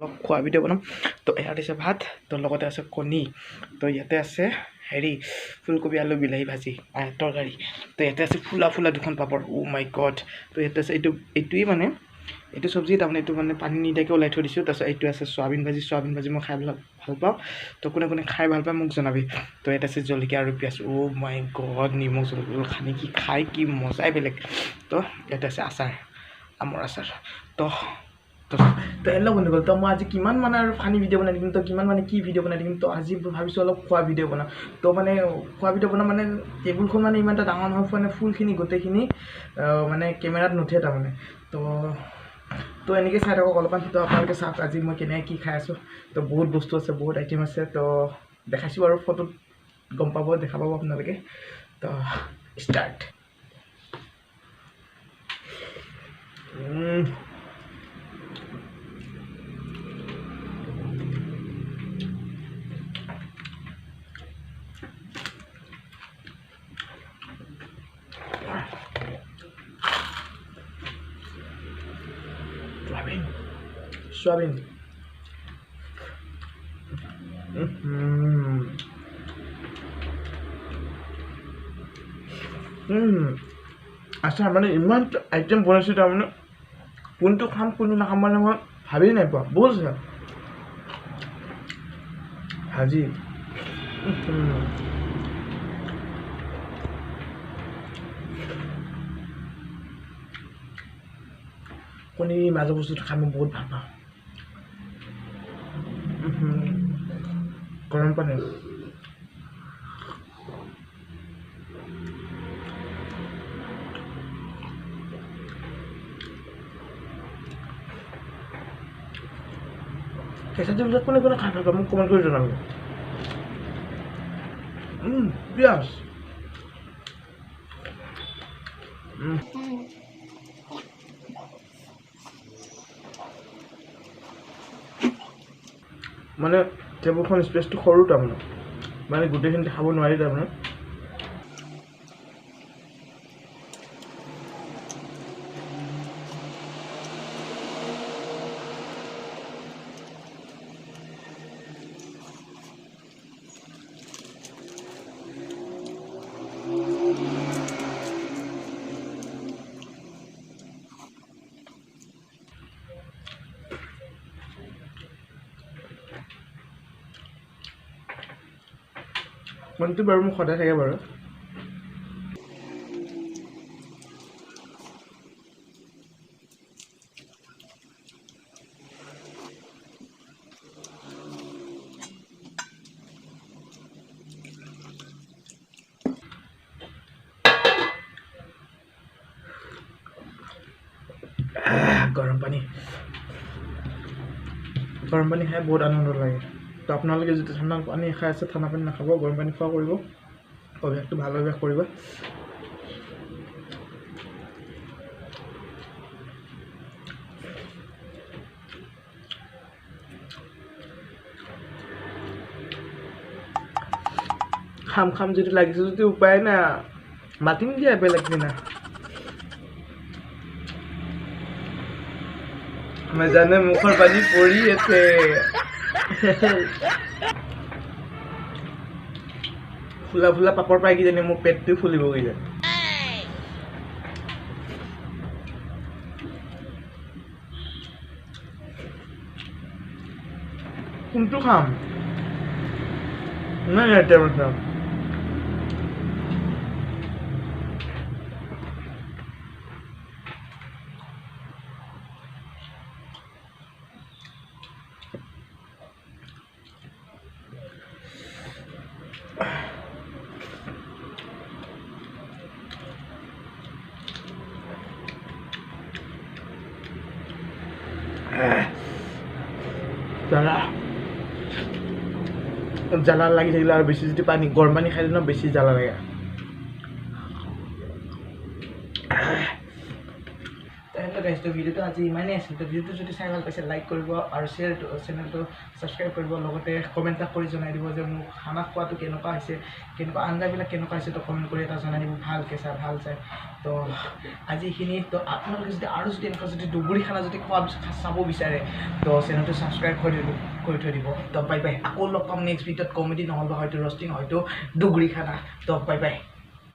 অলপ খোৱা ভিডিঅ' বনাম তো ইয়াত আছে ভাত তো লগতে আছে কণী তো ইয়াতে আছে হেৰি ফুলকবি আলু বিলাহী ভাজি তৰকাৰী তো ইয়াতে আছে ফুলা ফুলা দুখন পাপৰ মাই গড তো ইয়াতে আছে এইটোৱেই মানে এইটো চব্জি তাৰমানে এইটো মানে পানী নিদিয়াকৈ ওলাই থৈ দিছোঁ তাৰপিছত এইটো আছে চয়াবিন ভাজি মই খাই ভাল পাওঁ তো কোনে কোনে খাই ভাল পায় মোক জনাবি তো ইয়াত আছে জলকীয়া আৰু পিঁয়াজ মাই গড নিমখ জলকীয়া খানি কি খাই কি মজাই বেলেগ তো ইয়াতে আছে আচাৰ আমৰ আচাৰ তো এল্লো বন্ধুসকল তো মই আজি কিমান মানে আৰু ফানি ভিডিঅ' বনাই দিম তো কিমান মানে কি ভিডিঅ' বনাই দিম তো আজি ভাবিছোঁ অলপ খোৱা ভিডিঅ' বনাম তো মানে খোৱা ভিডিঅ' বনাম মানে টেবুলখন মানে ইমান এটা ডাঙৰ নহয় মানে ফুলখিনি গোটেইখিনি মানে কেমেৰাত নুঠে তাৰমানে তো এনেকৈ চাই থাকক অলপমান তো আপোনালোকে চাওক আজি মই কেনেকৈ কি খাই আছোঁ তো বহুত বস্তু আছে বহুত আইটেম আছে তো দেখাইছোঁ আৰু ফটোত গম পাব দেখা পাব আপোনালোকে তো ষ্টাৰ্ট soyabean আচ্ছা মানে ইমান আইটেম বনাইছোঁ তাৰমানে কোনটো খাম কোনটো নাখাম মানে মই ভাবি নাই পোৱা বহুত আছে ভাজি কণী মাজৰ বস্তুটো খাই মই বহুত ভাল পাওঁ গৰম পানী কেঁচা বিলাক কোনে কোনে খাই ভাল পায় মোক কমেণ্ট কৰি জনাব পিঁয়াজ মানে টেবুলখন স্পেচটো সৰু তাৰমানে মানে গোটেইখিনি খাব নোৱাৰি তাৰমানে মনটো বাৰু মোক সদায় থাকে বাৰু গৰম পানী খাই বহুত আনন্দ লাগে তো আপোনালোকে যদি ঠাণ্ডা পানী খাই আছে ঠাণ্ডা পানী নাখাব গৰম পানী খোৱা কৰিব অভ্যাসটো ভাল অভ্যাস কৰিব খাম যদি লাগিছে যদি উপায় নাই মাতিম দিয়া বেলেগ দিনা জানে মুখৰ পানী পৰি আছে ফুলা ফুলা পাপৰ পাই কিজানি মোৰ পেটটো ফুলিব গৈ কোনটো খাম নাই এতিয়া খাম জ্বালা লাগি থাকিলে আৰু বেছি যদি পানী গৰম পানী খাই দিলে বেছি জ্বালা লাগে তো ভিডিঅ'টো আজি ইমানেই আছিল তো ভিডিঅ'টো যদি চাই ভাল পাইছে লাইক কৰিব আৰু চেনেলটো ছাবস্ক্ৰাইব কৰিব লগতে কমেণ্ট এটা কৰি জনাই দিব যে মোক খানা খোৱাটো কেনেকুৱা হৈছে কেনেকুৱা আঞ্জাবিলাক কেনেকুৱা হৈছে তো কমেণ্ট কৰি এটা জনাই দিব ভালকৈ চাই ভাল চাই তো আজি এইখিনি তো আপোনালোকে যদি আৰু যদি এনেকুৱা যদি দুগুৰি খানা যদি চাব বিচাৰে তো চেনেলটো ছাবস্ক্ৰাইব কৰি থৈ দিব তো বাই বাই আকৌ লগ পাম নেক্সট ভিডিঅ'ত কমেডি নহ'লে হয়তো ৰষ্টিং হয়তো দুগুৰি খানা তো বাই বাই